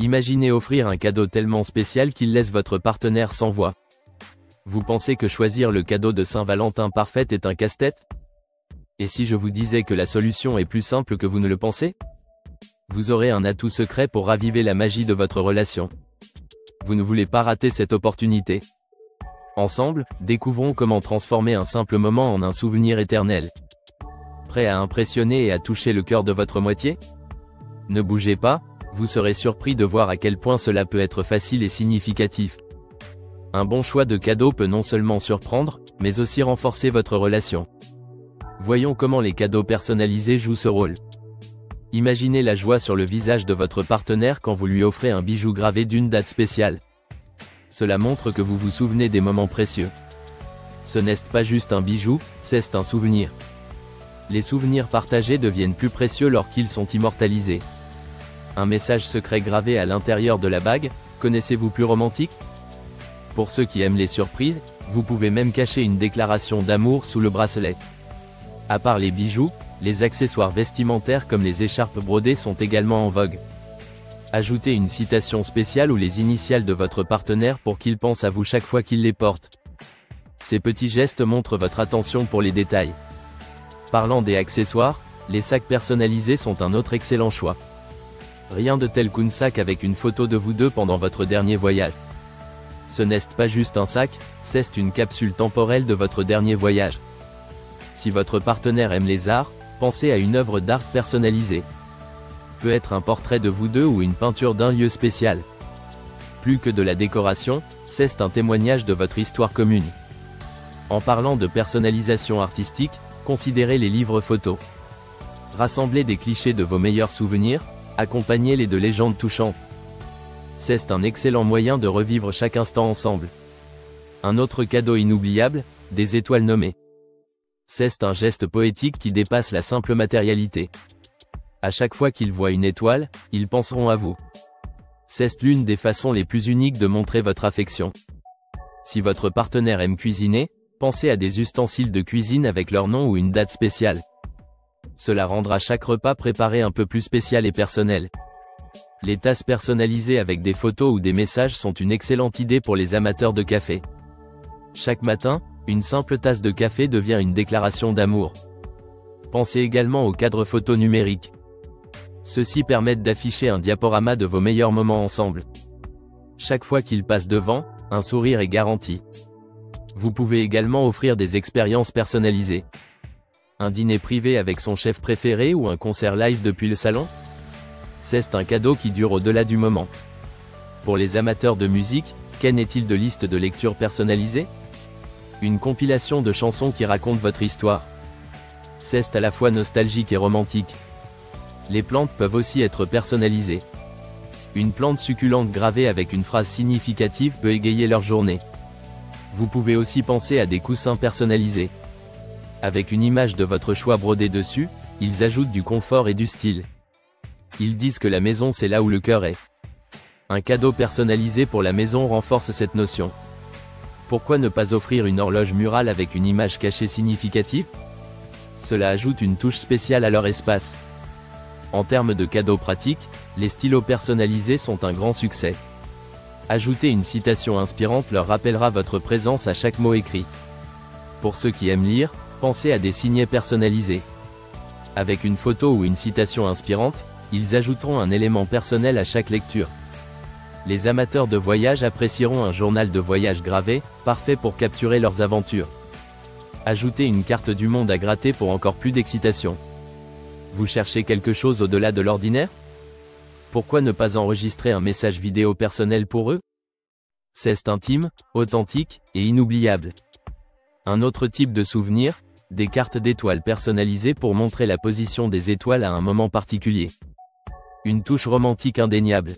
Imaginez offrir un cadeau tellement spécial qu'il laisse votre partenaire sans voix. Vous pensez que choisir le cadeau de Saint-Valentin parfait est un casse-tête? Et si je vous disais que la solution est plus simple que vous ne le pensez? Vous aurez un atout secret pour raviver la magie de votre relation. Vous ne voulez pas rater cette opportunité. Ensemble, découvrons comment transformer un simple moment en un souvenir éternel. Prêt à impressionner et à toucher le cœur de votre moitié? Ne bougez pas, vous serez surpris de voir à quel point cela peut être facile et significatif. Un bon choix de cadeau peut non seulement surprendre, mais aussi renforcer votre relation. Voyons comment les cadeaux personnalisés jouent ce rôle. Imaginez la joie sur le visage de votre partenaire quand vous lui offrez un bijou gravé d'une date spéciale. Cela montre que vous vous souvenez des moments précieux. Ce n'est pas juste un bijou, c'est un souvenir. Les souvenirs partagés deviennent plus précieux lorsqu'ils sont immortalisés. Un message secret gravé à l'intérieur de la bague, connaissez-vous plus romantique? Pour ceux qui aiment les surprises, vous pouvez même cacher une déclaration d'amour sous le bracelet. À part les bijoux, les accessoires vestimentaires comme les écharpes brodées sont également en vogue. Ajoutez une citation spéciale ou les initiales de votre partenaire pour qu'il pense à vous chaque fois qu'il les porte. Ces petits gestes montrent votre attention pour les détails. Parlant des accessoires, les sacs personnalisés sont un autre excellent choix. Rien de tel qu'un sac avec une photo de vous deux pendant votre dernier voyage. Ce n'est pas juste un sac, c'est une capsule temporelle de votre dernier voyage. Si votre partenaire aime les arts, pensez à une œuvre d'art personnalisée. Peut être un portrait de vous deux ou une peinture d'un lieu spécial. Plus que de la décoration, c'est un témoignage de votre histoire commune. En parlant de personnalisation artistique, considérez les livres photos. Rassemblez des clichés de vos meilleurs souvenirs, accompagnez-les de légendes touchantes. C'est un excellent moyen de revivre chaque instant ensemble. Un autre cadeau inoubliable, des étoiles nommées. C'est un geste poétique qui dépasse la simple matérialité. À chaque fois qu'ils voient une étoile, ils penseront à vous. C'est l'une des façons les plus uniques de montrer votre affection. Si votre partenaire aime cuisiner, pensez à des ustensiles de cuisine avec leur nom ou une date spéciale. Cela rendra chaque repas préparé un peu plus spécial et personnel. Les tasses personnalisées avec des photos ou des messages sont une excellente idée pour les amateurs de café. Chaque matin, une simple tasse de café devient une déclaration d'amour. Pensez également aux cadres photos numériques. Ceux-ci permettent d'afficher un diaporama de vos meilleurs moments ensemble. Chaque fois qu'ils passent devant, un sourire est garanti. Vous pouvez également offrir des expériences personnalisées. Un dîner privé avec son chef préféré ou un concert live depuis le salon? C'est un cadeau qui dure au-delà du moment. Pour les amateurs de musique, qu'en est-il de listes de lecture personnalisées? Une compilation de chansons qui racontent votre histoire. C'est à la fois nostalgique et romantique. Les plantes peuvent aussi être personnalisées. Une plante succulente gravée avec une phrase significative peut égayer leur journée. Vous pouvez aussi penser à des coussins personnalisés. Avec une image de votre choix brodée dessus, ils ajoutent du confort et du style. Ils disent que la maison c'est là où le cœur est. Un cadeau personnalisé pour la maison renforce cette notion. Pourquoi ne pas offrir une horloge murale avec une image cachée significative? Cela ajoute une touche spéciale à leur espace. En termes de cadeaux pratiques, les stylos personnalisés sont un grand succès. Ajouter une citation inspirante leur rappellera votre présence à chaque mot écrit. Pour ceux qui aiment lire, pensez à des signets personnalisés. Avec une photo ou une citation inspirante, ils ajouteront un élément personnel à chaque lecture. Les amateurs de voyage apprécieront un journal de voyage gravé, parfait pour capturer leurs aventures. Ajoutez une carte du monde à gratter pour encore plus d'excitation. Vous cherchez quelque chose au-delà de l'ordinaire? Pourquoi ne pas enregistrer un message vidéo personnel pour eux? C'est intime, authentique et inoubliable. Un autre type de souvenir, des cartes d'étoiles personnalisées pour montrer la position des étoiles à un moment particulier. Une touche romantique indéniable.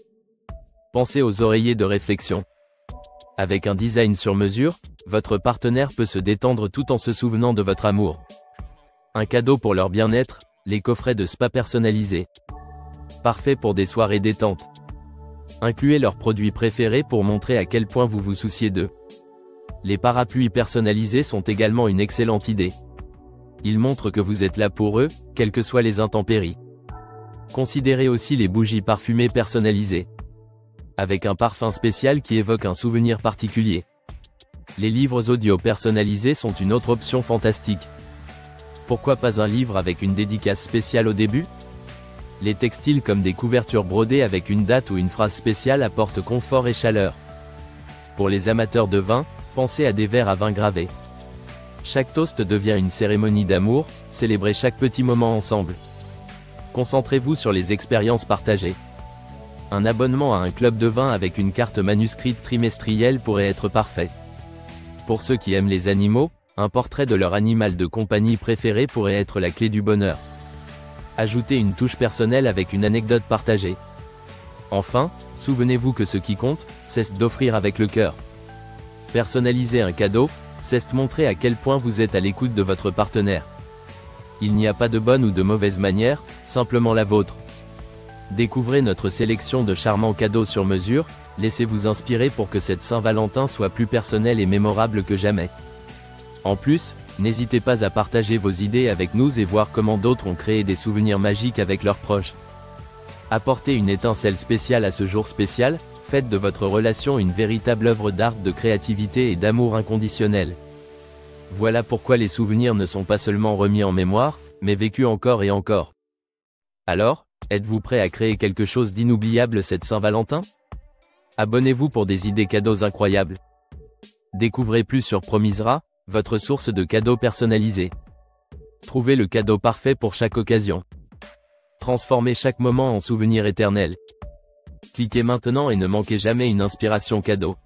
Pensez aux oreillers de réflexion. Avec un design sur mesure, votre partenaire peut se détendre tout en se souvenant de votre amour. Un cadeau pour leur bien-être, les coffrets de spa personnalisés. Parfait pour des soirées détente. Incluez leurs produits préférés pour montrer à quel point vous vous souciez d'eux. Les parapluies personnalisés sont également une excellente idée. Ils montrent que vous êtes là pour eux, quelles que soient les intempéries. Considérez aussi les bougies parfumées personnalisées. avec un parfum spécial qui évoque un souvenir particulier. Les livres audio personnalisés sont une autre option fantastique. Pourquoi pas un livre avec une dédicace spéciale au début? Les textiles comme des couvertures brodées avec une date ou une phrase spéciale apportent confort et chaleur. Pour les amateurs de vin, pensez à des verres à vin gravés. Chaque toast devient une cérémonie d'amour, célébrez chaque petit moment ensemble. Concentrez-vous sur les expériences partagées. Un abonnement à un club de vin avec une carte manuscrite trimestrielle pourrait être parfait. Pour ceux qui aiment les animaux, un portrait de leur animal de compagnie préféré pourrait être la clé du bonheur. Ajoutez une touche personnelle avec une anecdote partagée. Enfin, souvenez-vous que ce qui compte, c'est d'offrir avec le cœur. Personnaliser un cadeau, c'est montrer à quel point vous êtes à l'écoute de votre partenaire. Il n'y a pas de bonne ou de mauvaise manière, simplement la vôtre. Découvrez notre sélection de charmants cadeaux sur mesure, laissez-vous inspirer pour que cette Saint-Valentin soit plus personnelle et mémorable que jamais. En plus, n'hésitez pas à partager vos idées avec nous et voir comment d'autres ont créé des souvenirs magiques avec leurs proches. Apportez une étincelle spéciale à ce jour spécial, faites de votre relation une véritable œuvre d'art de créativité et d'amour inconditionnel. Voilà pourquoi les souvenirs ne sont pas seulement remis en mémoire, mais vécus encore et encore. Alors, êtes-vous prêt à créer quelque chose d'inoubliable cette Saint-Valentin? Abonnez-vous pour des idées cadeaux incroyables. Découvrez plus sur Promisera, votre source de cadeaux personnalisés. Trouvez le cadeau parfait pour chaque occasion. Transformez chaque moment en souvenir éternel. Cliquez maintenant et ne manquez jamais une inspiration cadeau.